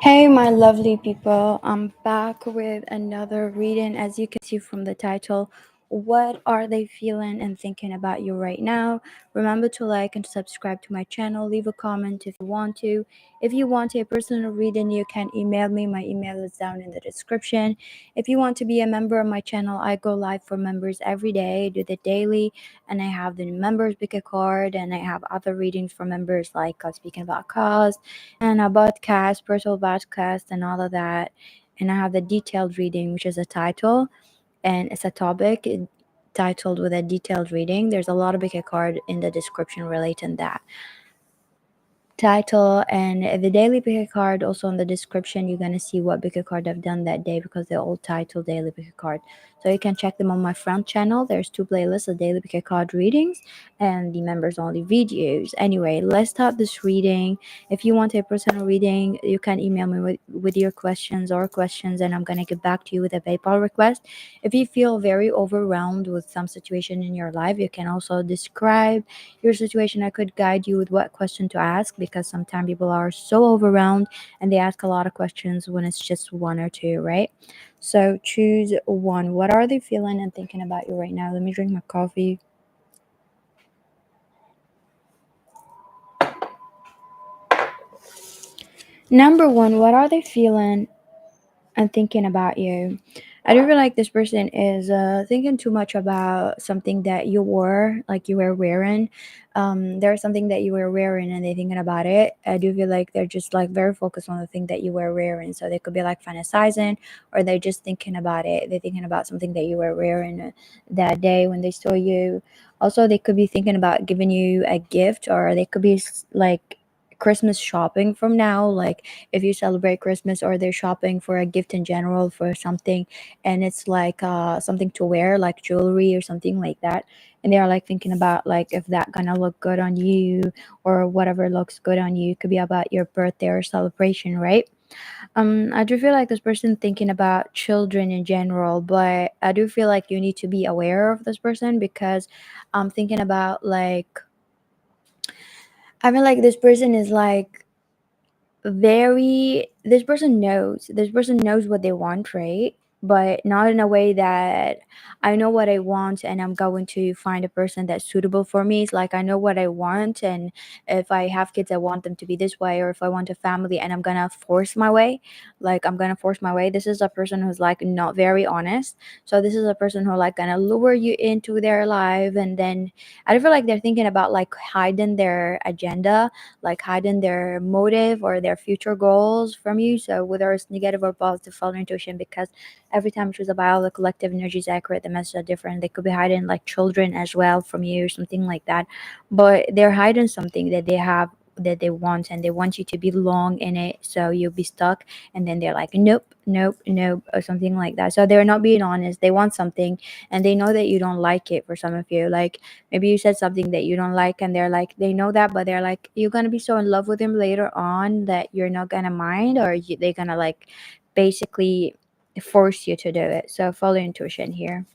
Hey, my lovely people. I'm back with another reading. As you can see from the title, what are they feeling and thinking about you right now? Remember to like and subscribe to my channel. Leave a comment if you want to. If you want a personal reading, you can email me. My email is down in the description. If you want to be a member of my channel, I go live for members every day. I do the daily, and I have the members pick a card, and I have other readings for members like speaking about cause and a podcast, personal podcast, and all of that. And I have the detailed reading, which is a title, and it's a topic titled with a detailed reading. There's a lot of big card in the description relating that title, and the daily pick a card also in the description. You're gonna see what pick a card I've done that day because they're all titled daily pick a card, so you can check them on my front channel. There's two playlists: the daily pick a card readings and the members only videos. Anyway, let's start this reading. If you want a personal reading, you can email me with your questions, and I'm gonna get back to you with a PayPal request. If you feel very overwhelmed with some situation in your life, you can also describe your situation. I could guide you with what question to ask, because sometimes people are so overwhelmed and they ask a lot of questions when it's just one or two, right? So choose one. What are they feeling and thinking about you right now? Let me drink my coffee. Number one, what are they feeling and thinking about you? I do feel like this person is thinking too much about something that you wore, like you were wearing. There's something that you were wearing and they're thinking about it. I do feel like they're just like very focused on the thing that you were wearing. So they could be like fantasizing, or they're just thinking about it. They're thinking about something that you were wearing that day when they saw you. Also, they could be thinking about giving you a gift, or they could be like Christmas shopping from now. Like if you celebrate Christmas, or they're shopping for a gift in general for something, and it's like something to wear, like jewelry or something like that. And they're like thinking about like if that gonna look good on you, or whatever looks good on you. It could be about your birthday or celebration, right? I do feel like this person thinking about children in general, but I do feel like you need to be aware of this person, because I'm thinking about like I feel like this person is like very this person knows what they want, right? But not in a way that I know what I want and I'm going to find a person that's suitable for me. It's like I know what I want, and if I have kids I want them to be this way, or if I want a family and I'm gonna force my way, like I'm gonna force my way. This is a person who's like not very honest. So this is a person who like gonna lure you into their life, and then I feel like they're thinking about like hiding their agenda, like hiding their motive or their future goals from you. So whether it's negative or positive, follow intuition, because every time you choose a bio, the collective energy is accurate, the messages are different. They could be hiding like children as well from you or something like that. But they're hiding something that they have, that they want, and they want you to belong in it, so you'll be stuck. And then they're like nope, nope, nope, or something like that. So they're not being honest. They want something, and they know that you don't like it. For some of you, like maybe you said something that you don't like, and they're like they know that, but they're like you're gonna be so in love with him later on that you're not gonna mind, or they're gonna like basically force you to do it. So follow intuition here.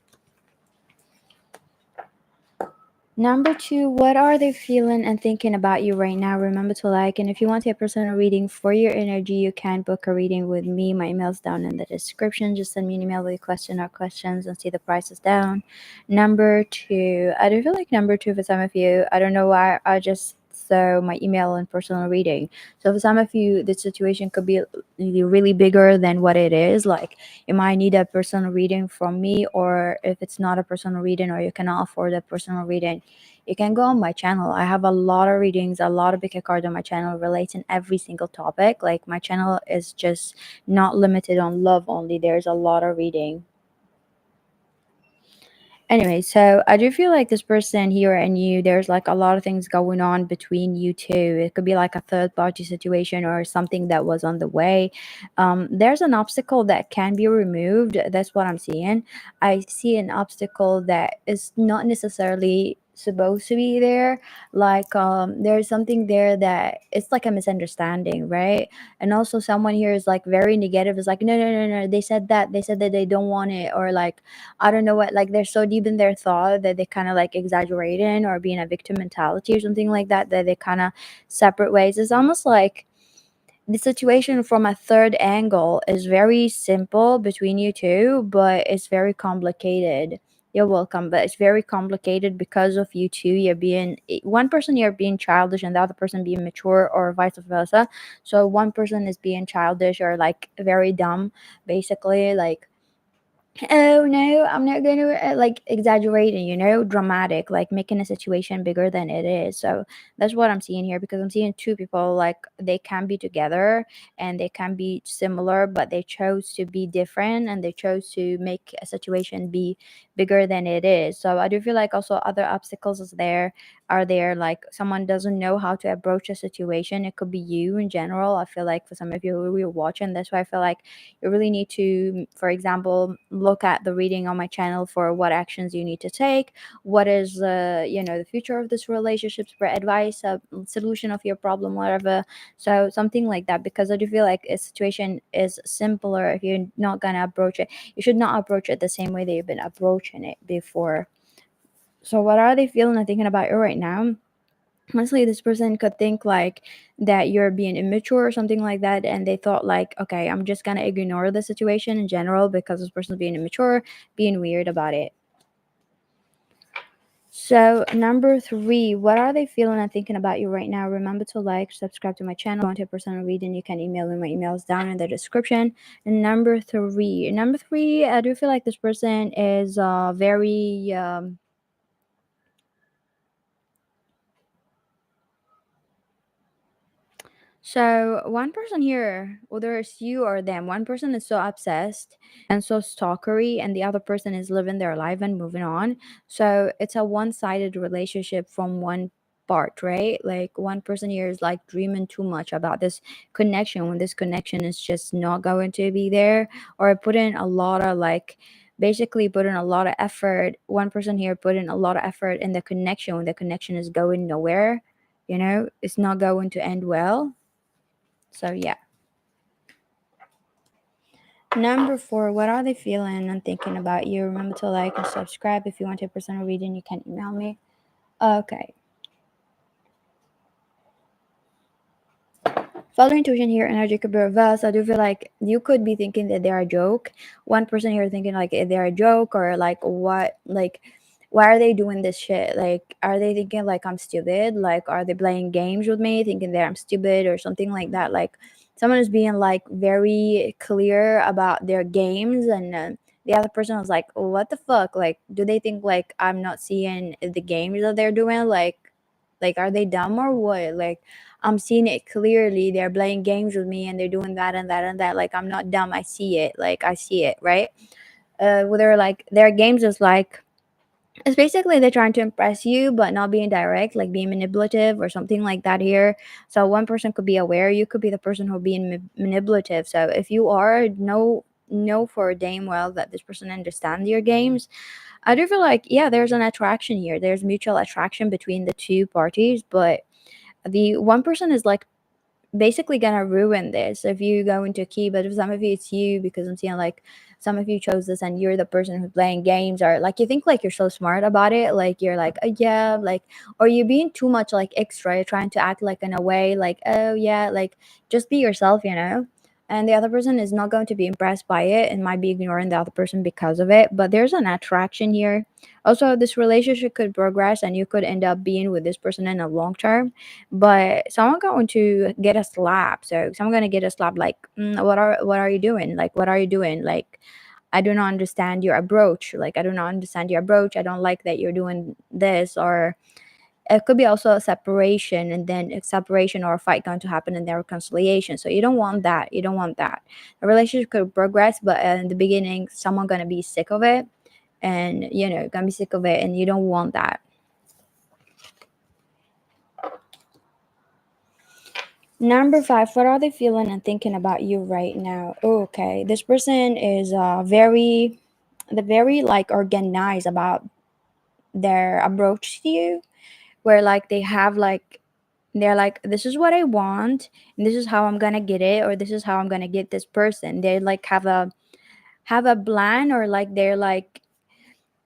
Number two, what are they feeling and thinking about you right now? Remember to like, and if you want a personal reading for your energy, you can book a reading with me. My email's down in the description. Just send me an email with a question or questions and see the prices down. Number two, I do feel like number two for some of you, I don't know why, I just saw my email and personal reading. So for some of you, the situation could be really bigger than what it is. Like you might need a personal reading from me, or if it's not a personal reading or you cannot afford a personal reading, you can go on my channel. I have a lot of readings, a lot of big cards on my channel relating every single topic. Like my channel is just not limited on love only. There's a lot of reading. Anyway, so I do feel like this person here and you, there's like a lot of things going on between you two. It could be like a third party situation or something that was on the way. There's an obstacle that can be removed. That's what I'm seeing. I see an obstacle that is not necessarily supposed to be there. Like there's something there that it's like a misunderstanding, right? And also someone here is like very negative. Is like no, no, no, no, they said that they don't want it, or like I don't know what, like they're so deep in their thought that they kind of like exaggerating or being a victim mentality or something like that, that they kind of separate ways. It's almost like the situation from a third angle is very simple between you two, but it's very complicated. You're welcome, but it's very complicated because of you two. You're being one person, you're being childish, and the other person being mature, or vice versa. So one person is being childish or like very dumb, basically, like, oh no, I'm not going to like exaggerating, dramatic, like making a situation bigger than it is. So that's what I'm seeing here, because I'm seeing two people like they can be together and they can be similar, but they chose to be different and they chose to make a situation be bigger than it is. So I do feel like also other obstacles is there are there, like someone doesn't know how to approach a situation. It could be you in general. I feel like for some of you who are watching, that's why I feel like you really need to, for example, look at the reading on my channel for what actions you need to take, what is the future of this relationship, for advice, a solution of your problem, whatever. So something like that, because I do feel like a situation is simpler if you're not gonna approach it. You should not approach it the same way that you've been approaching it before. So what are they feeling and thinking about you right now? Honestly, this person could think like that you're being immature or something like that, and they thought like, okay, I'm just gonna ignore the situation in general because this person's being immature, being weird about it. So number three, what are they feeling and thinking about you right now? Remember to like, subscribe to my channel. If you want a personal reading, you can email me. My email is down in the description. And number three, I do feel like this person is very So one person here, whether it's you or them, one person is so obsessed and so stalkery, and the other person is living their life and moving on. So it's a one-sided relationship from one part, right? Like one person here is like dreaming too much about this connection when this connection is just not going to be there, or put in a lot of like basically put in a lot of effort. One person here put in a lot of effort in the connection when the connection is going nowhere. It's not going to end well. So yeah. Number four, what are they feeling and thinking about you? Remember to like and subscribe. If you want a personal reading, you can email me. Okay. Follow intuition here, energy could be reversed. I do feel like you could be thinking that they're a joke. One person here thinking like they're a joke, or like what, like why are they doing this shit? Like, are they thinking like I'm stupid? Like, are they playing games with me, thinking that I'm stupid or something like that? Like, someone is being like very clear about their games, and the other person was like, what the fuck? Like, do they think like I'm not seeing the games that they're doing? Like, are they dumb or what? Like, I'm seeing it clearly. They're playing games with me and they're doing that and that and that. Like, I'm not dumb. I see it. Like, I see it, right? Whether like their games is like, it's basically they're trying to impress you, but not being direct, like being manipulative or something like that here. So one person could be aware, you could be the person who being manipulative. So if you are, know for damn well that this person understands your games. I do feel like, yeah, there's an attraction here. There's mutual attraction between the two parties, but the one person is like basically gonna ruin this if you go into a key. But if some of you, it's you, because I'm seeing like some of you chose this and you're the person who's playing games, or like you think like you're so smart about it, like you're like, oh yeah, like, or you're being too much like extra, you're trying to act like in a way like, oh yeah, like just be yourself. And the other person is not going to be impressed by it and might be ignoring the other person because of it. But there's an attraction here. Also, this relationship could progress and you could end up being with this person in a long term, but someone going to get a slap. So someone going to get a slap like, what are you doing? Like, what are you doing? Like, I do not understand your approach. Like, I do not understand your approach. I don't like that you're doing this. Or it could be also a separation, and then a separation or a fight going to happen and then reconciliation. So you don't want that. You don't want that. A relationship could progress, but in the beginning, someone going to be sick of it, and gonna be sick of it, and you don't want that. Number five, what are they feeling and thinking about you right now? Okay, this person is very like organized about their approach to you, where like they have like, they're like, this is what I want, and this is how I'm gonna get it, or this is how I'm gonna get this person. They like have a plan, or like they're like,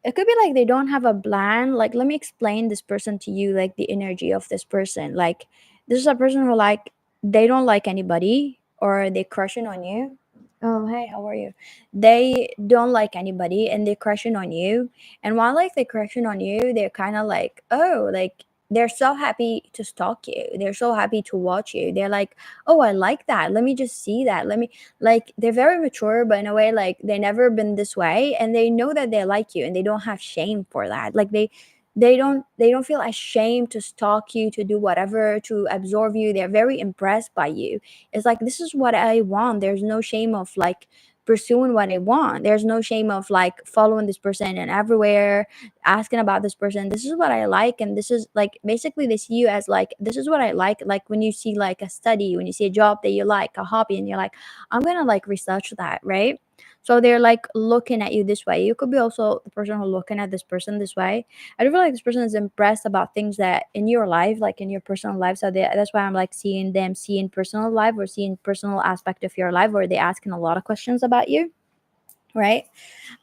it could be like they don't have a plan. Like, let me explain this person to you, like the energy of this person. Like, this is a person who like they don't like anybody, or they crushing on you. Oh, hey, how are you? They don't like anybody and they're crushing on you. And while like they're crushing on you, they're kind of like, oh, like they're so happy to stalk you. They're so happy to watch you. They're like, oh, I like that. Let me just see that. Let me, like, they're very mature, but in a way, like, they never been this way. And they know that they like you and they don't have shame for that. Like, they don't feel ashamed to stalk you, to do whatever, to absorb you. They're very impressed by you. It's like, this is what I want. There's no shame of like pursuing what I want. There's no shame of like following this person and everywhere, asking about this person. This is what I like. And this is like, basically they see you as like, this is what I like when you see like a study, when you see a job that you like, a hobby, and you're like, I'm gonna like research that, right? So they're like looking at you this way. You could be also the person who looking at this person this way. I do feel like this person is impressed about things that in your life, like in your personal life. So that's why I'm like seeing them seeing personal life, or seeing personal aspect of your life, where they asking a lot of questions about you, right?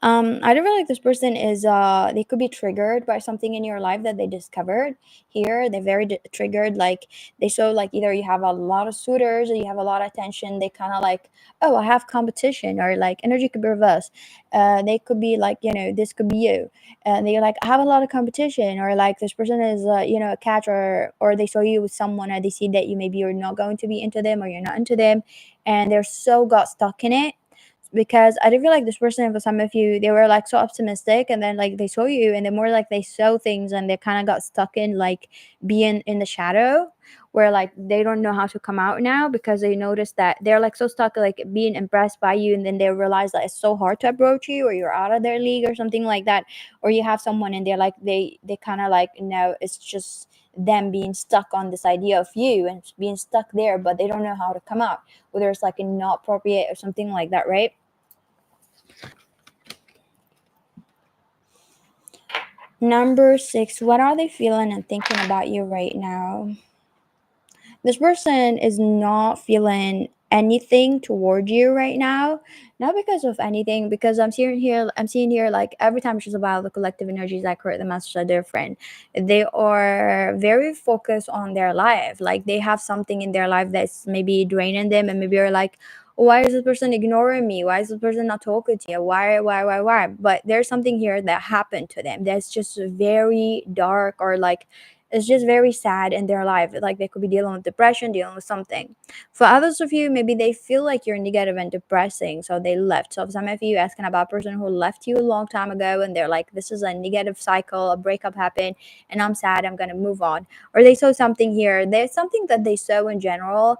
I don't feel like this person is they could be triggered by something in your life that they discovered here. They're very triggered, like they show like either you have a lot of suitors or you have a lot of attention. They kind of like, oh, I have competition, or like energy could be reversed. They could be like, this could be you, and they're like, I have a lot of competition, or like this person is a catch, or they saw you with someone, or they see that you maybe you're not going to be into them, or you're not into them, and they're so got stuck in it. Because I did feel like this person, for some of you, they were like so optimistic, and then like they saw you, and the more like they saw things, and they kind of got stuck in like being in the shadow, where like they don't know how to come out now, because they noticed that they're like so stuck like being impressed by you, and then they realize that it's so hard to approach you, or you're out of their league or something like that. Or you have someone and they're like they kind of like, no, it's just them being stuck on this idea of you and being stuck there, but they don't know how to come out, whether it's like not appropriate or something like that, right? Number 6, what are they feeling and thinking about you right now? This person is not feeling anything toward you right now, not because of anything, because I'm seeing here like every time she's about the collective energies that create the message are different. They are very focused on their life, like they have something in their life that's maybe draining them, and maybe you're like, why is this person ignoring me, why is this person not talking to you, why? But there's something here that happened to them that's just very dark, or like it's just very sad in their life. Like they could be dealing with depression, dealing with something. For others of you, maybe they feel like you're negative and depressing, so they left. So for some of you, asking about a person who left you a long time ago, and they're like, this is a negative cycle, a breakup happened, and I'm sad, I'm gonna move on. Or they saw something here. There's something that they saw in general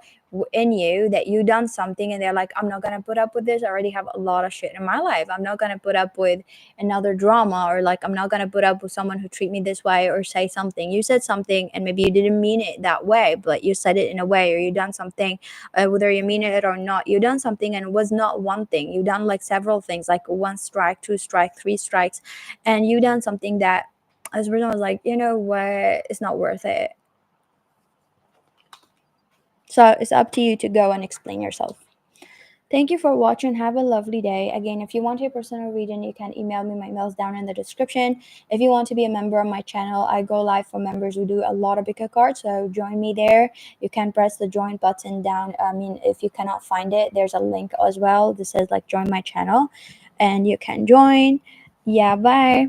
in you, that you done something, and they're like, I'm not gonna put up with this. I already have a lot of shit in my life. I'm not gonna put up with another drama, or like I'm not gonna put up with someone who treat me this way, or say something. You said something and maybe you didn't mean it that way, but you said it in a way, or you done something, whether you mean it or not, you done something, and it was not one thing. You done like several things, like one strike, two strike, three strikes, and you done something that this person was like, you know what, it's not worth it. So it's up to you to go and explain yourself. Thank you for watching. Have a lovely day. Again, if you want your personal reading, you can email me. My mail's down in the description. If you want to be a member of my channel, I go live for members who do a lot of pickacard. So join me there. You can press the join button down. I mean, if you cannot find it, there's a link as well. This says like join my channel, and you can join. Yeah, bye.